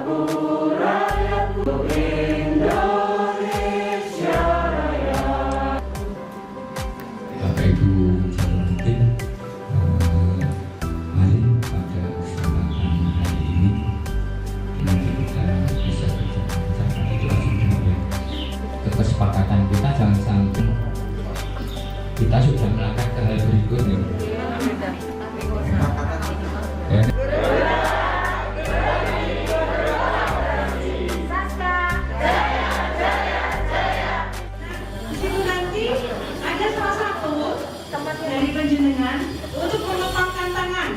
Bapak Ibu calon rutin, mari pada kesempatan hari ini nanti kita bisa berbicara itu langsung ya. Kesepakatan kita jangan sampai kita sudah melangkah ke hal berikutnya. Dari penjenengan untuk mengepakkan tangan,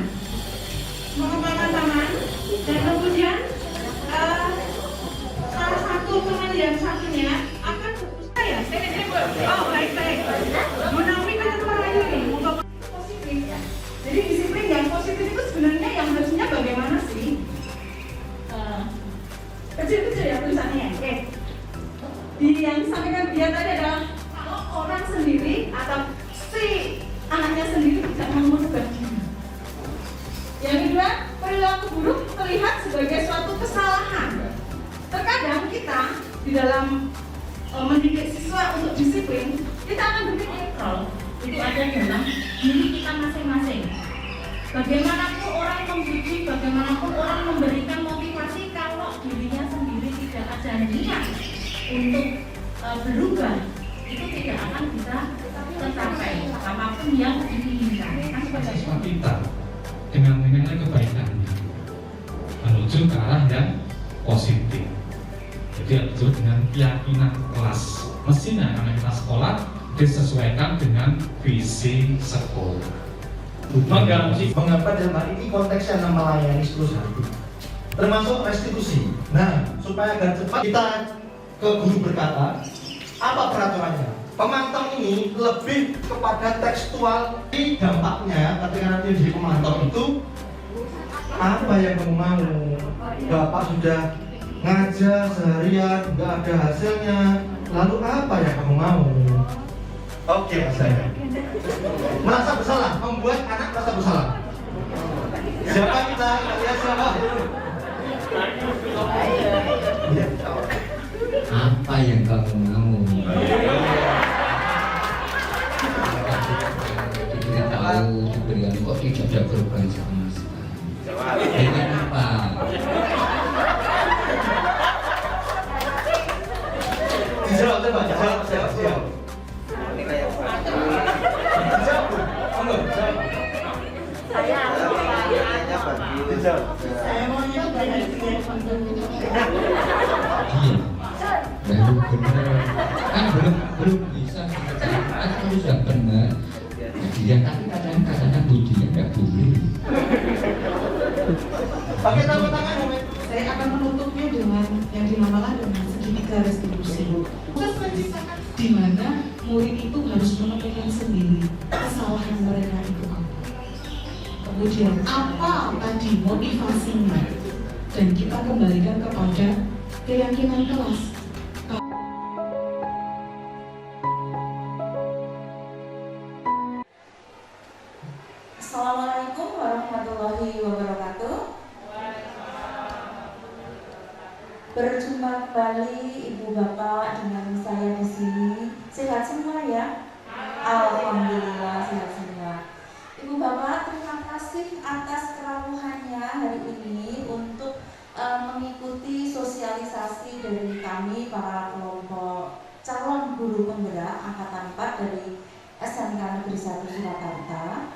dan kemudian salah satu teman yang satunya akan berusaha ya. Oh baik. Bu Naomi kan teman lagi nih, mau positif. Jadi disiplin yang positif itu sebenarnya yang harusnya bagaimana sih? Kecil-kecil ya tulisannya. Oke. Yang disampaikan dia tadi adalah kalau orang sendiri atau si anaknya sendiri tidak mau berbagi. Yang kedua, perilaku buruk terlihat sebagai suatu kesalahan. Terkadang kita di dalam mendidik siswa untuk disiplin, kita akan berpikir kalau itu ada dalam diri kita masing-masing. Bagaimanapun orang membujuk, bagaimanapun orang memberikan motivasi, kalau dirinya sendiri tidak ada niat untuk berubah, itu tidak akan bisa tercapai apapun yang diinginkan. Siswa kita dengan mengenai kebaikannya menuju ke arah yang positif. Jadi menuju dengan keyakinan kelas. Mestinya karena kita sekolah disesuaikan dengan visi sekolah. Mengapa dalam hal ini konteksnya melayani seluruh hati, termasuk restitusi. Nah, supaya agar cepat kita ke guru berkata, apa peraturannya? Pemantau ini lebih kepada tekstual di dampaknya ketika nanti di pemantau itu apa yang kamu mau? Bapak sudah ngajar seharian nggak ada hasilnya, lalu apa yang kamu mau? Oke, saya merasa bersalah, membuat anak merasa bersalah. Siapa kita? Ya siapa? Apa yang kamu mau? Diberitahu, diberikan kok tidak ada perubahan sama sekali. Dengan apa? Dijawab coba, jawab. Saya maunya banyak Baru benar, kan belum bisa kan sudah benar. Dia tapi kadang-kadang budinya nggak boleh. Pakai tepuk tangan, Saya akan menutupnya dengan yang dinamakan dengan segitiga restitusi. Proses menciptakan di mana murid itu harus menemukan sendiri kesalahan mereka itu apa. Kemudian apa tadi motivasinya, dan kita kembalikan kepada keyakinan kelas. Assalamualaikum warahmatullahi wabarakatuh. Berjumpa kembali Ibu Bapak dengan saya di sini. Sehat semua ya? Alhamdulillah sehat semua. Ibu Bapak, terima kasih atas kerawahannya hari ini untuk mengikuti sosialisasi dari kami para kelompok calon guru penggerak angkatan 4 dari SMK Negeri 1 Surakarta.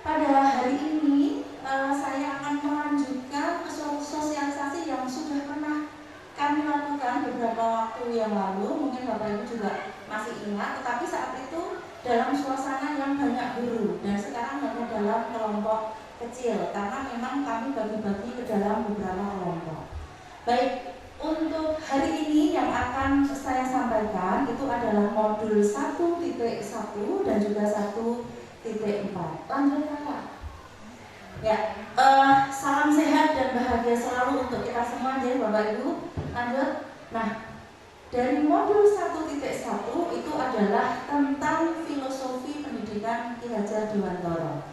Pada hari ini saya akan melanjutkan sosialisasi yang sudah pernah kami lakukan beberapa waktu yang lalu. Mungkin Bapak Ibu juga masih ingat, tetapi saat itu dalam suasana yang banyak guru, dan sekarang hanya dalam kelompok kecil karena memang kami bagi-bagi ke dalam beberapa kelompok. Baik, untuk hari ini yang akan saya sampaikan itu adalah modul 1.1 dan juga 1.4. Lanjut kakak. Ya, salam sehat dan bahagia selalu untuk kita semua ya Bapak Ibu. Lanjut. Nah, dari modul 1.1 itu adalah tentang filosofi pendidikan Ki Hajar Dewantara.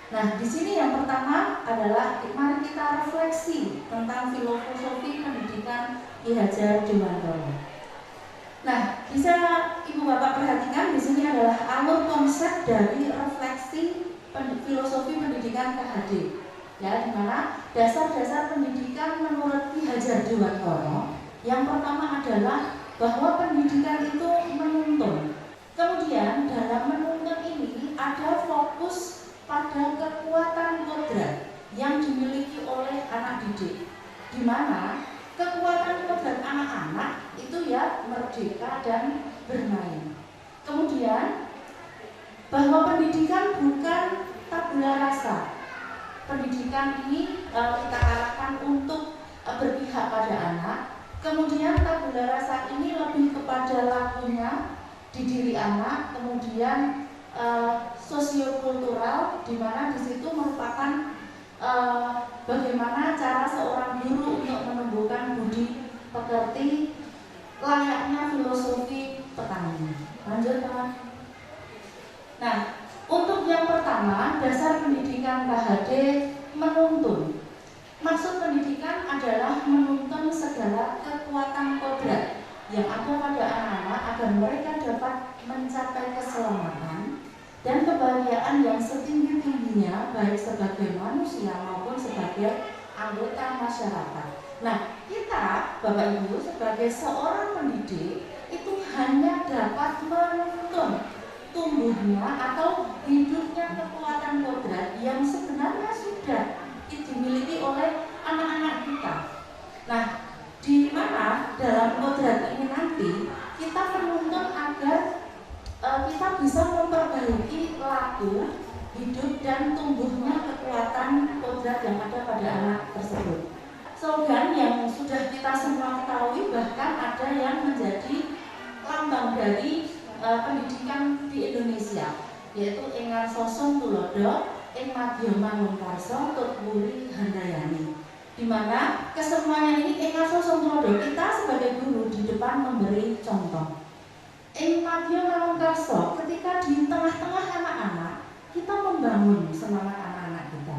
Nah, di sini yang pertama adalah mari kita refleksi tentang filosofi pendidikan Ki Hajar Dewantara. Nah, bisa Ibu Bapak perhatikan di sini adalah alur konsep dari refleksi filosofi pendidikan KHD. Ya, di mana dasar-dasar pendidikan menurut Ki Hajar Dewantara yang pertama adalah bahwa pendidikan itu menuntun. Kemudian dalam menuntun ini ada fokus pada kekuatan kodrat yang dimiliki oleh anak didik, di mana kekuatan kodrat anak-anak itu ya merdeka dan bermain. Kemudian bahwa pendidikan bukan tabula rasa. Pendidikan ini kita arahkan untuk berpihak pada anak. Kemudian tabula rasa ini lebih kepada lakunya di diri anak. Kemudian sosiokultural, di mana di situ merupakan bagaimana cara seorang guru untuk menumbuhkan budi pekerti layaknya filosofi petani. Lanjut teman. Nah, untuk yang pertama, dasar pendidikan KHD menuntun. Maksud pendidikan adalah menuntun segala kekuatan kodrat yang ada pada anak-anak agar mereka dapat mencapai keselamatan dan kebahagiaan yang setinggi-tingginya baik sebagai manusia maupun sebagai anggota masyarakat. Nah, kita Bapak Ibu sebagai seorang pendidik itu hanya dapat menuntun tumbuhnya atau hidupnya kekuatan kodrat yang sebenarnya sudah dimiliki oleh anak-anak kita. Nah, di mana dalam kodrat ini nanti kita menuntun agar kita bisa memperbaiki laku hidup dan tumbuhnya kekuatan kodrat yang ada pada anak tersebut. Slogan yang sudah kita semua ketahui, bahkan ada yang menjadi lambang dari pendidikan di Indonesia, yaitu Engar Sosong Tulodo, Ing Madya Manungkarso, Tut Wuri Handayani. Di mana kesemuanya ini Engar Sosong Tulodo, kita sebagai guru di depan memberi contoh. Ing Madya Manungkarso, ketika di tengah-tengah anak-anak kita membangun semangat anak-anak kita.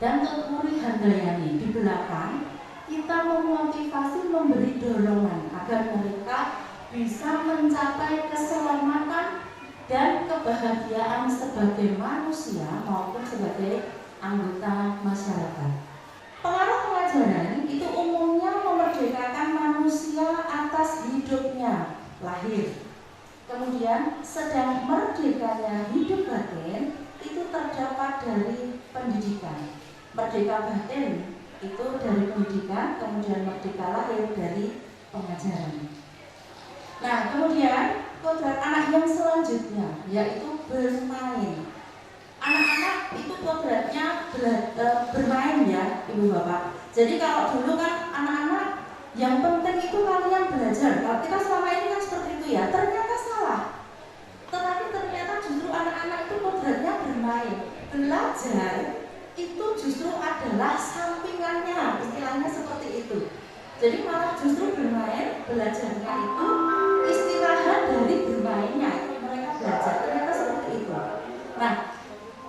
Dan Tut Wuri Handayani di belakang kita memotivasi, memberi dorongan agar mereka bisa mencapai keselamatan dan kebahagiaan sebagai manusia maupun sebagai anggota masyarakat. Pengaruh pengajaran itu umumnya memerdekakan manusia atas hidupnya lahir. Kemudian sedang merdekanya hidup batin itu terdapat dari pendidikan. Merdeka batin itu dari pendidikan, kemudian merdeka lahir dari pengajaran. Nah, kemudian kodrat anak yang selanjutnya yaitu bermain. Anak-anak itu kodratnya bermain ya, Ibu Bapak. Jadi kalau dulu kan anak-anak yang penting itu kalian belajar. Kalau kita selama ini kan seperti itu ya, ternyata salah. Tetapi ternyata justru anak-anak itu kodratnya bermain. Belajar itu justru adalah sampingannya, istilahnya seperti itu. Jadi malah justru bermain, belajarnya itu istirahat dari bermainnya, mereka belajar, ternyata seperti itu. Nah,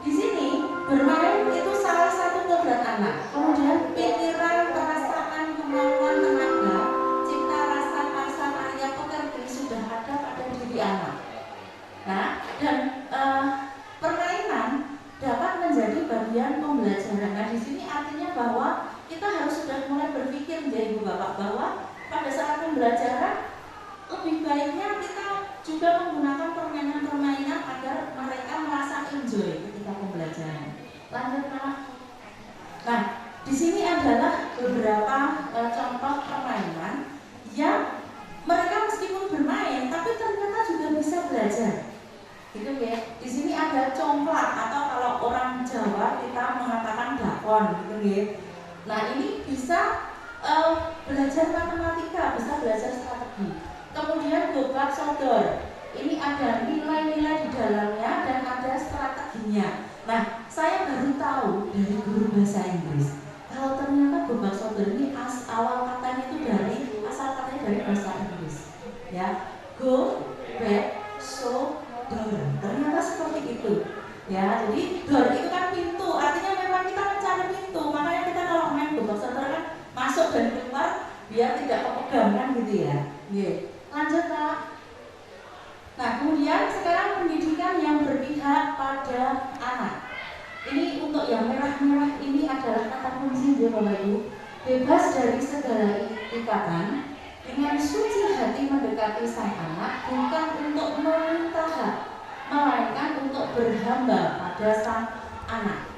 di sini bermain itu salah satu kodrat anak. Kemudian pikiran, perasaan, kemauan, tenaga, cipta rasa, asa, karya, pekerti sudah ada pada diri anak. Nah, dan permainan dapat menjadi bagian pembelajaran. Nah, di sini artinya bahwa kita harus sudah mulai berpikir menjadi Ibu Bapak bahwa pada saat pembelajaran lebih baiknya kita juga menggunakan permainan-permainan agar mereka merasa enjoy ketika pembelajaran. Lanjut, Pak. Nah, di sini adalah beberapa contoh permainan yang mereka meskipun bermain tapi ternyata juga bisa belajar. Gitu ya. Di sini ada congklak atau kalau orang Jawa kita mengatakan dakon, gitu ya. Nah, ini bisa belajar matematika, bisa belajar strategi. Kemudian gobak sodor, ini ada nilai-nilai di dalamnya dan ada strateginya. Nah, saya baru tahu dari guru bahasa Inggris kalau ternyata gobak sodor ini asal katanya dari bahasa Inggris. Ya, go, back, so, door. Ternyata seperti itu. Ya, jadi door itu kan pintu artinya memang kita mencari pintu. Makanya kita kalau main gembok senter kan masuk dan keluar biar tidak kepegang kan gitu ya. Lanjut Pak. Nah kemudian sekarang pendidikan yang berpihak pada anak. Ini untuk yang merah-merah ini adalah kata kunci dia Bapak Ibu. Bebas dari segala ikatan, dengan suci hati mendekati sang anak, bukan untuk meminta hak, melainkan untuk berhamba pada sang anak.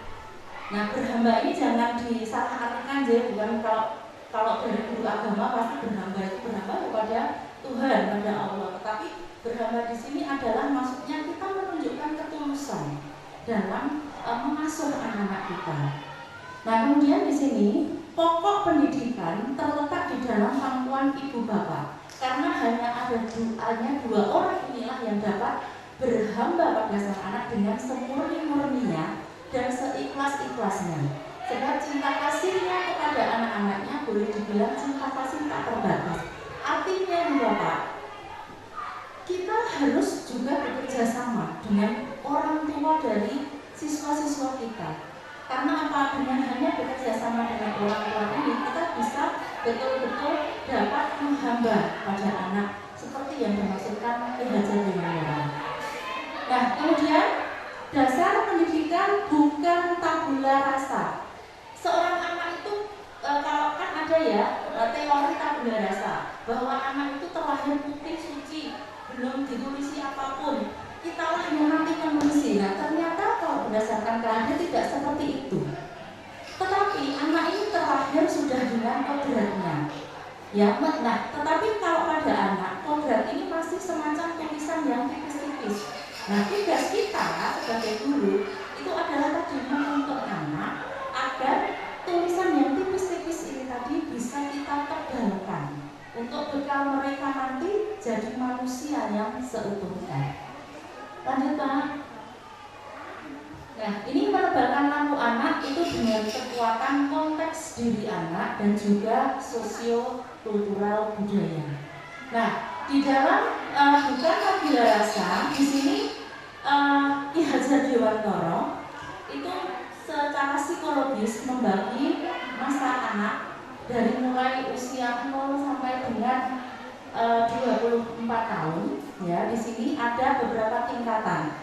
Nah berhamba ini jangan disalahartikan, jadi bukan kalau dari guru agama pasti berhamba itu berhamba kepada Tuhan, pada Allah. Tetapi berhamba di sini adalah maksudnya kita menunjukkan ketulusan dalam mengasuh anak-anak kita. Nah kemudian di sini pokok pendidikan terletak di dalam pangkuan ibu bapak, karena hanya ada dua orang inilah yang dapat berhamba pada sang anak dengan semurni-murninya dan seikhlas-ikhlasnya. Sebab cinta kasihnya kepada anak-anaknya boleh dibilang cinta kasih tak terbatas. Artinya ibu bapak, kita harus juga bekerja sama dengan orang tua dari siswa-siswa kita. Karena apa? Dengan hanya bekerja sama dengan orang tua ini, kita bisa betul-betul dapat menghamba pada anak seperti yang dimaksudkan Hajar Dewantara. Nah, kemudian dasar pendidikan bukan tabula rasa. Seorang anak itu kalau kan ada ya teori tabula rasa bahwa anak itu terlahir putih suci, belum ditulisi apapun. Kitalah yang nanti menulis. Nah ternyata kalau berdasarkan kelahiran tidak seperti itu. Tetapi anak ini terlahir sudah dengan kodratnya. Ya, nah tetapi kalau pada anak kodrat ini masih semacam tulisan yang tipis-tipis. Nah tugas kita sebagai guru itu adalah tadi menuntut anak agar tulisan yang tipis-tipis ini tadi bisa kita tebalkan untuk bekal mereka nanti jadi manusia yang seutuhnya. Lanjut Pak. Nah ini menebalkan lampu anak itu dengan kekuatan konteks diri anak dan juga sosio-kultural budaya. Nah di dalam bukan tabula rasa di sini Ki Hajar Dewantara itu secara psikologis membagi masa anak dari mulai usia 0 sampai dengan 24 tahun. Ya, di sini ada beberapa tingkatan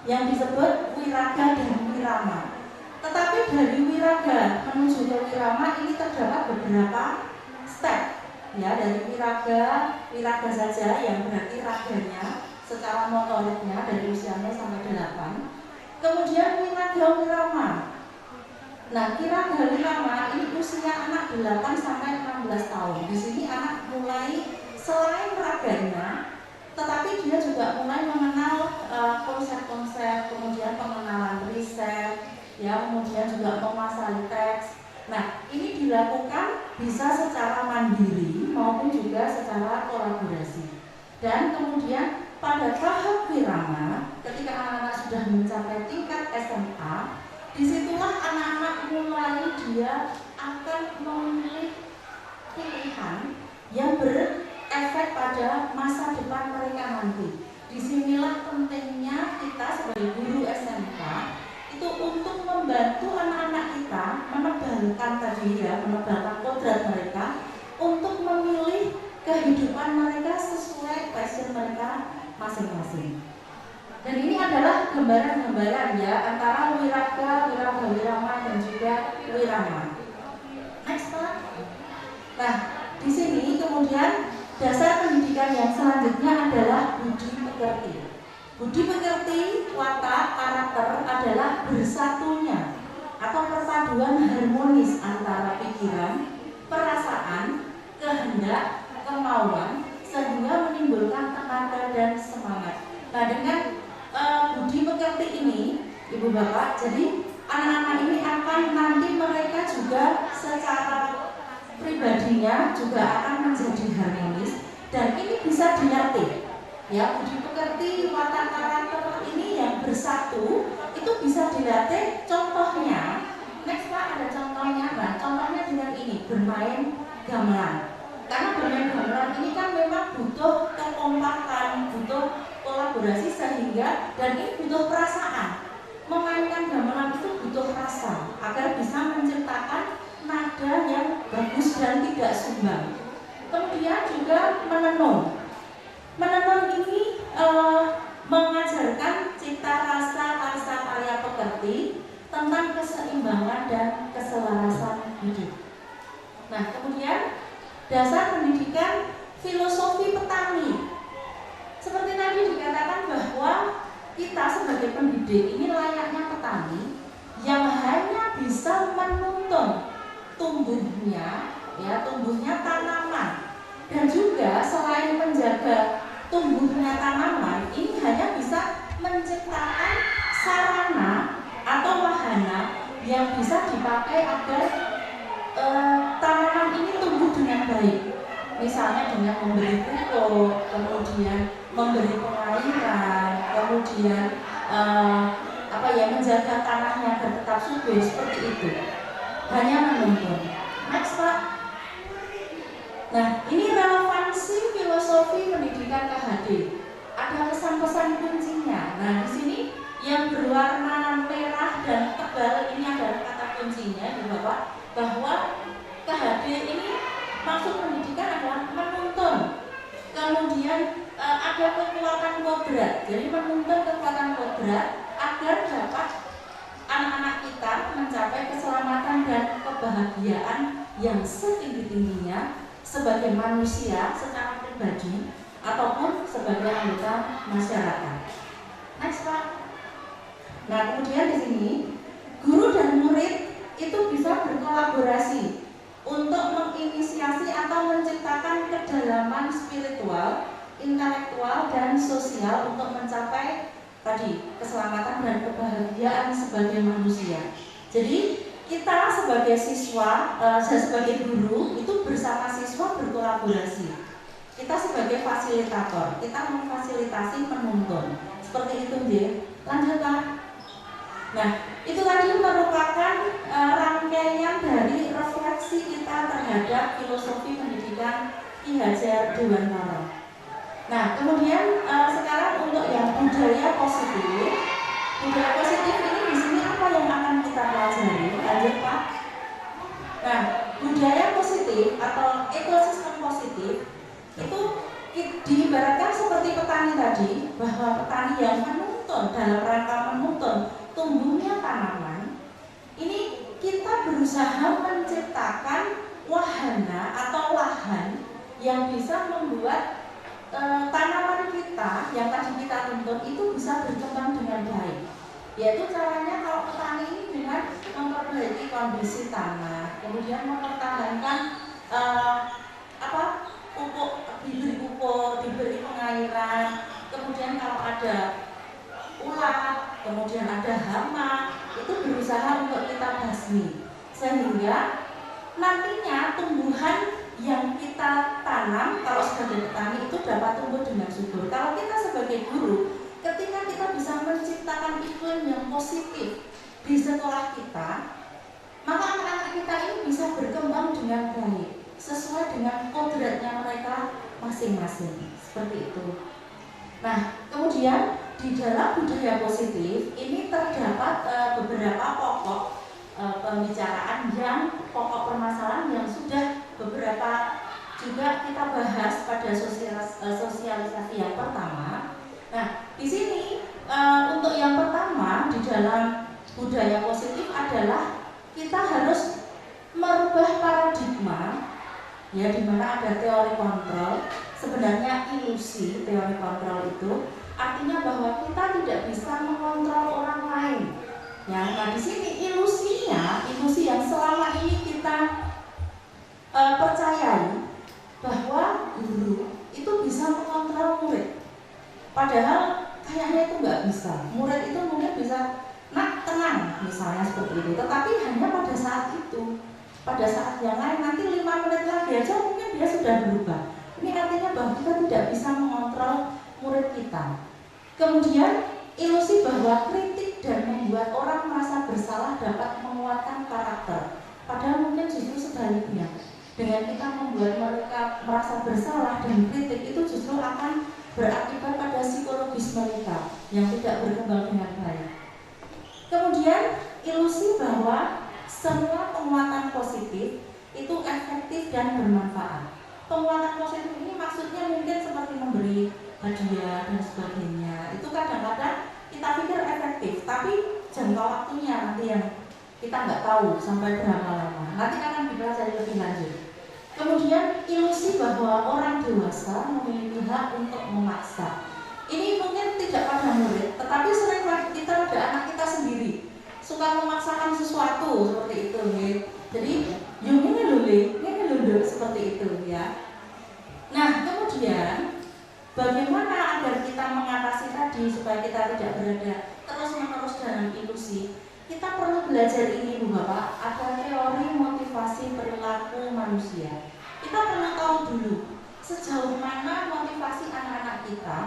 yang disebut wiraga dan wirama. Tetapi dari wiraga menuju ke wirama ini terdapat beberapa step. Ya, dari wiraga saja yang berarti raganya secara motoriknya dari usia 0 sampai 8. Kemudian wiraga wirama. Nah, wiraga wirama ini usia anak 8 sampai 16 tahun. Di sini anak mulai selain raganya, tetapi dia juga mulai mengenal konsep-konsep, kemudian pengenalan riset, ya, kemudian juga menguasai teks. Nah, ini dilakukan bisa secara mandiri maupun juga secara kolaborasi. Dan kemudian pada tahap wirama, ketika anak-anak sudah mencapai tingkat SMA, disitulah anak-anak mulai dia akan memilih pilihan yang berefek pada masa depan mereka nanti. Disinilah pentingnya kita sebagai guru SMK itu untuk membantu anak-anak kita menebalkan tadi ya, menebalkan kodrat mereka untuk memilih kehidupan mereka sesuai passion mereka masing-masing. Dan ini adalah gambaran-gambaran ya antara wiraga, wirama dan juga wirama. Next Pak. Nah, di sini kemudian dasar pendidikan yang selanjutnya adalah budi pekerti. Budi pekerti, watak, karakter adalah bersatunya atau perpaduan harmonis antara pikiran, perasaan, kehendak, kemauan sehingga menimbulkan tenaga dan semangat. Nah, dengan budi pekerti ini, Ibu Bapak, jadi anak-anak ini akan nanti mereka juga secara pribadinya juga akan menjadi harmonis dan ini bisa dilatih. Ya, budi pekerti, watak, karakter ini yang bersatu itu bisa dilatih. Contohnya, next Pak ada contohnya. Nah, contohnya dengan ini bermain gamelan. Karena bermain gamelan ini kan memang butuh kekompakan, butuh kolaborasi sehingga dan ini butuh perasaan. memainkan gamelan itu butuh rasa agar bisa menciptakan nada yang bagus dan tidak sumbang. Kemudian juga menenun. Menenun ini mengajarkan cita rasa karya pekerti tentang keseimbangan dan keselarasan hidup. Nah, kemudian dasar pendidikan filosofi petani. Seperti tadi dikatakan bahwa kita sebagai pendidik ini layaknya petani yang hanya bisa menuntun tumbuhnya tanaman, dan juga selain menjaga tumbuhnya tanaman ini hanya bisa menciptakan sarana atau wahana yang bisa dipakai agar tanaman ini tumbuh dengan baik. Misalnya dengan memberi pupuk, kemudian memberi pengairan, kemudian menjaga tanahnya agar tetap subur, seperti itu. Hanya menuntun. Next, Pak. Nah, ini relevansi filosofi pendidikan KHD. Ada pesan-pesan kuncinya. Nah, di sini yang berwarna merah dan tebal ini adalah kata kuncinya, Bapak, bahwa KHD ini maksud pendidikan adalah menuntun. Kemudian ada kekuatan kodrat. Jadi menuntun kekuatan kodrat agar dapat anak-anak kita mencapai keselamatan dan kebahagiaan yang setinggi-tingginya sebagai manusia secara pribadi ataupun sebagai anggota masyarakat. Next, Pak. Nah, kemudian di sini guru dan murid itu bisa berkolaborasi untuk menginisiasi atau menciptakan kedalaman spiritual, intelektual, dan sosial untuk mencapai tadi keselamatan dan kebahagiaan sebagai manusia. Jadi kita sebagai siswa, saya sebagai guru itu bersama siswa berkolaborasi. Kita sebagai fasilitator, kita memfasilitasi penuntun. Seperti itu, dia. Lanjut, Pak. Nah, itu tadi merupakan rangkaian dari refleksi kita terhadap filosofi pendidikan Ki Hajar Dewantara. Nah, kemudian sekarang untuk yang budaya positif. Budaya positif ini di sini apa yang akan kita pelajari? Lanjut, Pak. Nah, budaya positif atau ekosistem positif itu diibaratkan seperti petani tadi, bahwa petani yang menuntun dalam rangka menuntun tumbuhnya tanaman, ini kita berusaha menciptakan wahana atau lahan yang bisa membuat tanaman kita yang tadi kita tuntun itu bisa berkembang dengan baik. Yaitu caranya kalau petani ini dengan memperbaiki kondisi tanah, kemudian mempertahankan pupuk, diberi pupuk, diberi pengairan, kemudian kalau ada ulat, kemudian ada hama, itu berusaha untuk kita basmi sehingga nantinya tumbuhan yang kita tanam kalau sebagai petani itu dapat tumbuh dengan subur. Kalau kita sebagai guru, ketika kita bisa menciptakan iklim yang positif di sekolah kita, maka anak-anak kita ini bisa berkembang dengan baik sesuai dengan kodratnya mereka masing-masing. Seperti itu. Nah, kemudian di dalam budaya positif ini terdapat beberapa pokok pembicaraan yang pokok permasalahan yang sudah beberapa juga kita bahas pada sosialisasi yang pertama. Nah, di sini untuk yang pertama di dalam budaya positif adalah kita harus merubah paradigma, ya, di mana ada teori kontrol. Sebenarnya ilusi teori kontrol itu artinya bahwa kita tidak bisa mengontrol orang lain. Ya, nah di sini ilusinya, ilusi yang selama ini kita percayai bahwa guru itu bisa mengontrol murid. Padahal kayaknya itu nggak bisa. Murid itu mungkin bisa tenang misalnya seperti itu. Tetapi hanya pada saat itu, pada saat yang lain nanti 5 menit lagi aja mungkin dia sudah berubah. Ini artinya bahwa kita tidak bisa mengontrol murid kita. Kemudian ilusi bahwa kritik dan membuat orang merasa bersalah dapat menguatkan karakter. Padahal mungkin justru sebaliknya. Dengan kita membuat mereka merasa bersalah dan kritik itu justru akan berakibat pada psikologis mereka yang tidak berkembang dengan baik. dan bermanfaat. Penguatan positif ini maksudnya mungkin seperti memberi hadiah dan sebagainya. Itu kadang-kadang kita pikir efektif, tapi jangka waktunya nanti yang kita nggak tahu sampai berapa lama. Nanti akan dipelajari lebih lanjut. Kemudian ilusi bahwa orang dewasa memiliki hak untuk memaksa. Ini mungkin tidak pada murid, tetapi sering kita pada anak kita sendiri suka memaksakan sesuatu seperti itu, gitu. Jadi ini lho seperti itu ya. Nah, kemudian bagaimana agar kita mengatasi tadi supaya kita tidak berada terus-menerus dalam ilusi? Kita perlu belajar ini, Bu Bapak, ada teori motivasi perilaku manusia. Kita perlu tahu dulu sejauh mana motivasi anak-anak kita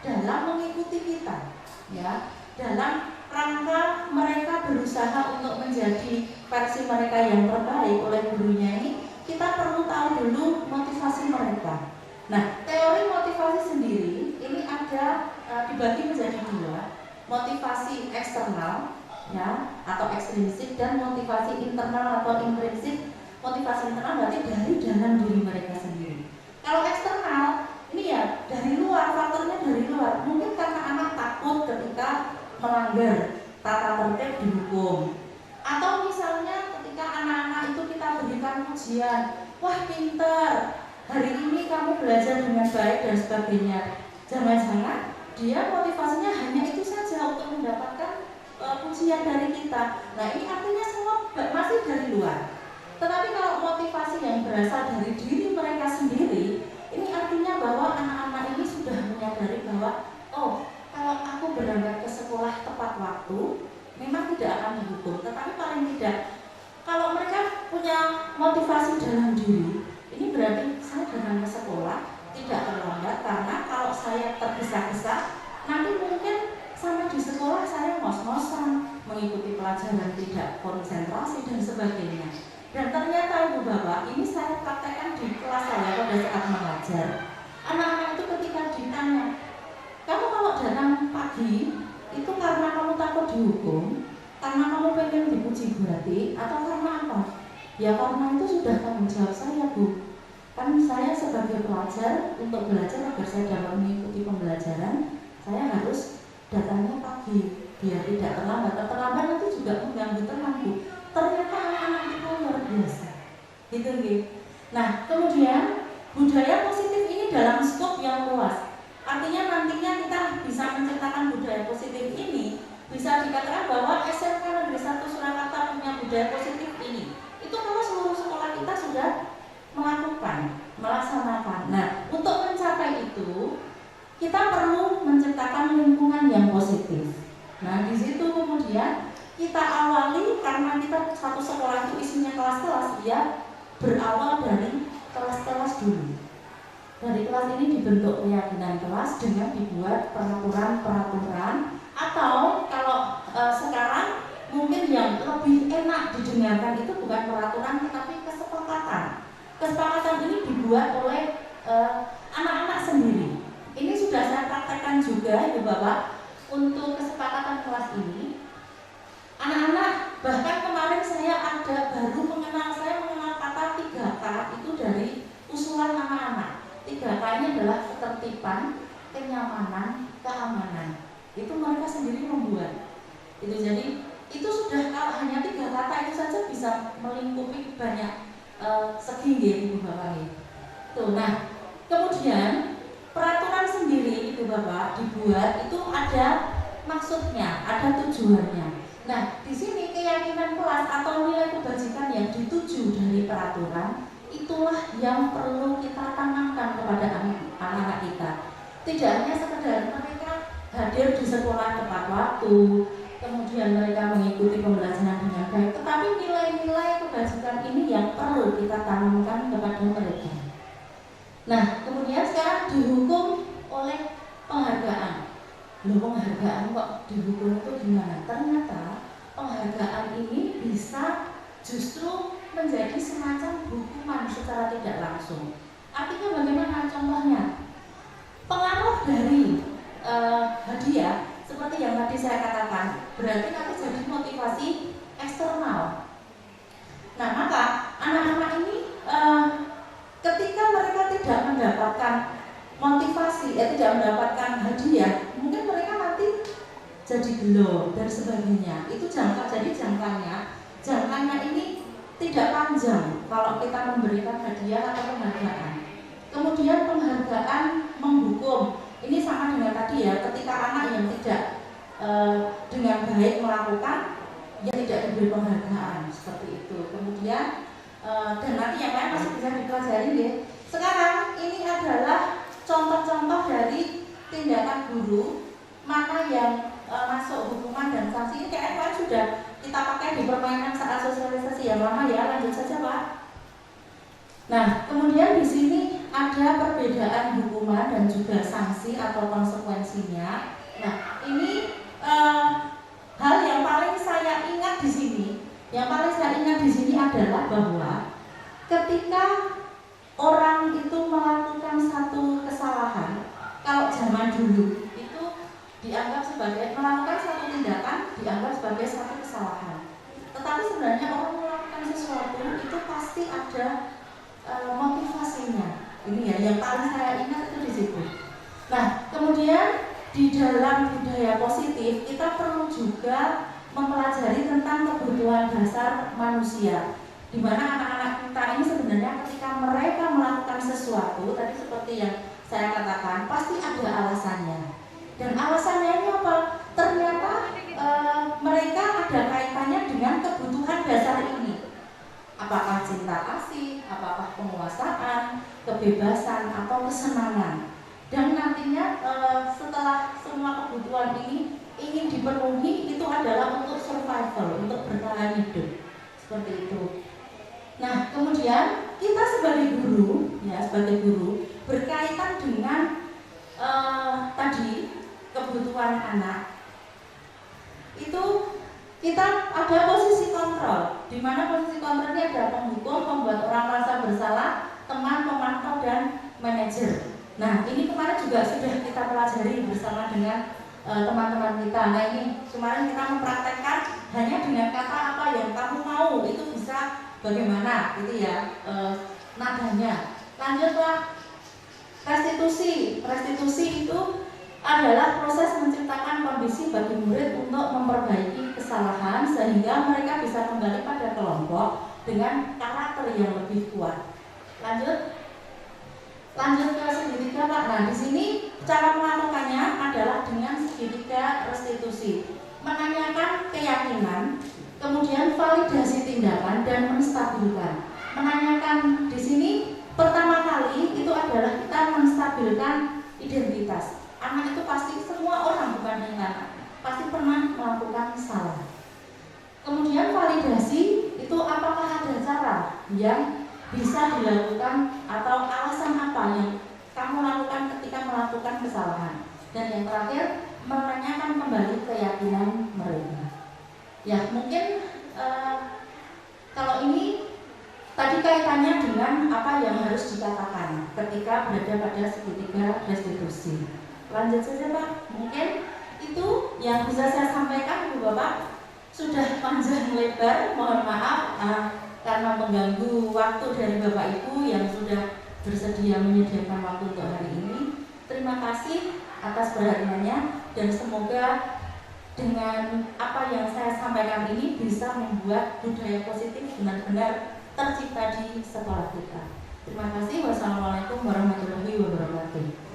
dalam mengikuti kita, ya, dalam rangka mereka berusaha untuk menjadi versi mereka yang terbaik oleh gurunya ini. Kita perlu tahu dulu motivasi mereka. Nah, teori motivasi sendiri ini ada dibagi menjadi dua, motivasi eksternal, ya, atau ekstrinsik, dan motivasi internal atau intrinsik. Motivasi internal berarti dari dalam diri mereka sendiri. Kalau eksternal ini ya dari luar, faktornya dari luar. Mungkin karena anak takut ketika melanggar tata tertib dihukum, atau misalnya ketika anak-anak itu kita berikan ujian, wah pinter, hari ini kamu belajar dengan baik dan sebagainya. Jangan-jangan dia motivasinya hanya itu saja untuk mendapatkan pujian dari kita. Nah, ini artinya semua masih dari luar. Tetapi kalau motivasi yang berasal dari diri mereka sendiri, ini artinya bahwa anak-anak ini sudah menyadari bahwa oh, kalau aku berangkat ke sekolah tepat waktu, memang tidak akan dihukum. Tetapi paling tidak, kalau mereka punya motivasi dalam diri, ini berarti saya datang ke sekolah tidak terlambat, karena kalau saya tergesa-gesa, nanti mungkin sampai di sekolah saya ngos-ngosan, mengikuti pelajaran tidak konsentrasi dan sebagainya. Dan ternyata Ibu Bapak, ini saya praktekkan di kelas saya pada saat mengajar. Anak-anak itu ketika ditanya, kamu kalau datang pagi itu karena kamu takut dihukum, karena kamu pengen dipuji berarti, atau karena apa? Ya karena itu sudah tanggung jawab saya, Bu. Kan saya sebagai pelajar, untuk belajar agar saya dapat mengikuti pembelajaran, saya harus datangnya pagi biar tidak terlambat. Terlambat nanti juga mengganggu teman, Bu. Ternyata anak-anak kita luar biasa, gitu. Nah, kemudian budaya positif ini dalam skop yang luas. Artinya nantinya kita bisa menciptakan budaya positif ini. Bisa dikatakan bahwa SMK Negeri 1 Surakarta punya budaya positif ini. Itu kalau seluruh sekolah kita sudah melaksanakan. Nah, untuk mencapai itu kita perlu menciptakan lingkungan yang positif. Nah, di situ kemudian kita awali, karena kita satu sekolah itu isinya kelas-kelas, ya berawal dari kelas-kelas dulu. Dari kelas ini dibentuk keyakinan kelas dengan dibuat peraturan-peraturan, atau kalau sekarang mungkin yang lebih enak didengarkan itu bukan peraturan tetapi kesepakatan. Kesepakatan ini dibuat oleh anak-anak sendiri. Ini sudah saya praktekkan juga, ya Bapak, untuk kesepakatan kelas ini. Anak-anak, bahkan kemarin saya baru mengenal kata 3K itu dari usulan anak-anak. 3K ini adalah ketertiban, kenyamanan, keamanan. Itu mereka sendiri membuat. Itu jadi itu sudah, kalau hanya 3 kata itu saja bisa melingkupi banyak segi, Ibu Bapak. Tuh, nah, kemudian peraturan sendiri Ibu Bapak dibuat itu ada maksudnya, ada tujuannya. Nah, di sini keyakinan kelas atau nilai kebajikan yang dituju dari peraturan itulah yang perlu kita tanamkan kepada anak-anak kita. Tidak hanya sekedar mereka hadir di sekolah tepat waktu, kemudian mereka mengikuti pembelajaran dengan baik, tetapi nilai-nilai kebajikan ini yang perlu kita tanamkan kepada mereka. Nah, kemudian sekarang dihukum oleh penghargaan. Loh, penghargaan kok dihukum itu gimana? Ternyata penghargaan ini bisa justru menjadi semacam hukuman secara tidak langsung. Artinya bagaimana? Contohnya, pengaruh dari hadiah seperti yang tadi saya katakan berarti nanti jadi motivasi eksternal. Nah, maka anak-anak ini mendapatkan motivasi, tidak mendapatkan hadiah, mungkin mereka nanti jadi gelo dan sebagainya. Itu jadi jangkanya ini tidak panjang kalau kita memberikan hadiah atau penghargaan. Kemudian penghargaan menghukum, ini sama dengan tadi ya, ketika anak yang tidak dengan baik melakukan, ya tidak diberi penghargaan seperti itu. Kemudian dan nanti yang lain masih bisa dipelajari ya. Sekarang ini adalah contoh-contoh dari tindakan guru mana yang masuk hukuman dan sanksi. Ini kayaknya sudah kita pakai di permainan saat sosialisasi yang lama ya. Lanjut saja Pak. Nah, kemudian di sini ada perbedaan hukuman dan juga sanksi atau konsekuensinya. Nah, ini hal yang paling saya ingat di sini, adalah bahwa ketika orang itu melakukan satu kesalahan, kalau zaman dulu itu dianggap sebagai melakukan satu tindakan dianggap sebagai satu kesalahan. Tetapi sebenarnya orang melakukan sesuatu itu pasti ada motivasinya. Ini ya yang paling saya ingat itu di situ. Nah, kemudian di dalam budaya positif kita perlu juga mempelajari tentang kebutuhan dasar manusia, di mana anak-anak kita ini sebenarnya ketika mereka melakukan sesuatu tadi seperti yang saya katakan pasti ada alasannya. Dan alasannya ini apa? Ternyata mereka ada kaitannya dengan kebutuhan dasar ini. Apakah cinta kasih, apakah penguasaan, kebebasan atau kesenangan. Dan nantinya setelah semua kebutuhan ini ingin dipenuhi, itu adalah untuk survival, untuk bertahan hidup, seperti itu. Nah, kemudian kita sebagai guru, berkaitan dengan tadi kebutuhan anak, itu kita ada posisi kontrol, di mana posisi kontrol ini ada penghukum, membuat orang merasa bersalah, teman, pemantau, dan manajer. Nah, ini kemarin juga sudah kita pelajari bersama dengan teman-teman kita. Nah, ini kemarin kita mempraktekkan hanya dengan kata apa yang kamu mau, itu bisa bagaimana, gitu ya, nadanya. Lanjutlah, restitusi. Restitusi itu adalah proses menciptakan kondisi bagi murid untuk memperbaiki kesalahan sehingga mereka bisa kembali pada kelompok dengan karakter yang lebih kuat. Lanjut ke segitiga Pak. Nah, di sini cara melakukannya adalah dengan segitiga restitusi, menanyakan keyakinan, kemudian validasi tindakan dan menstabilkan. Menanyakan di sini pertama kali itu adalah kita menstabilkan identitas. Anak itu pasti, semua orang bukan hanya anak, pasti pernah melakukan salah. Kemudian validasi itu apakah ada cara yang bisa dilakukan atau alasan apa yang kamu lakukan ketika melakukan kesalahan. Dan yang terakhir, menanyakan kembali keyakinan mereka. Ya, mungkin kalau ini tadi kaitannya dengan apa yang harus dikatakan ketika berada pada segitiga restitusi. Lanjut saja Pak, mungkin itu yang bisa saya sampaikan Ibu Bapak. Sudah panjang lebar, mohon maaf karena mengganggu waktu dari Bapak Ibu yang sudah bersedia menyediakan waktu untuk hari ini. Terima kasih atas perhatiannya dan semoga dengan apa yang saya sampaikan ini bisa membuat budaya positif benar-benar tercipta di sekolah kita. Terima kasih. Wassalamualaikum warahmatullahi wabarakatuh.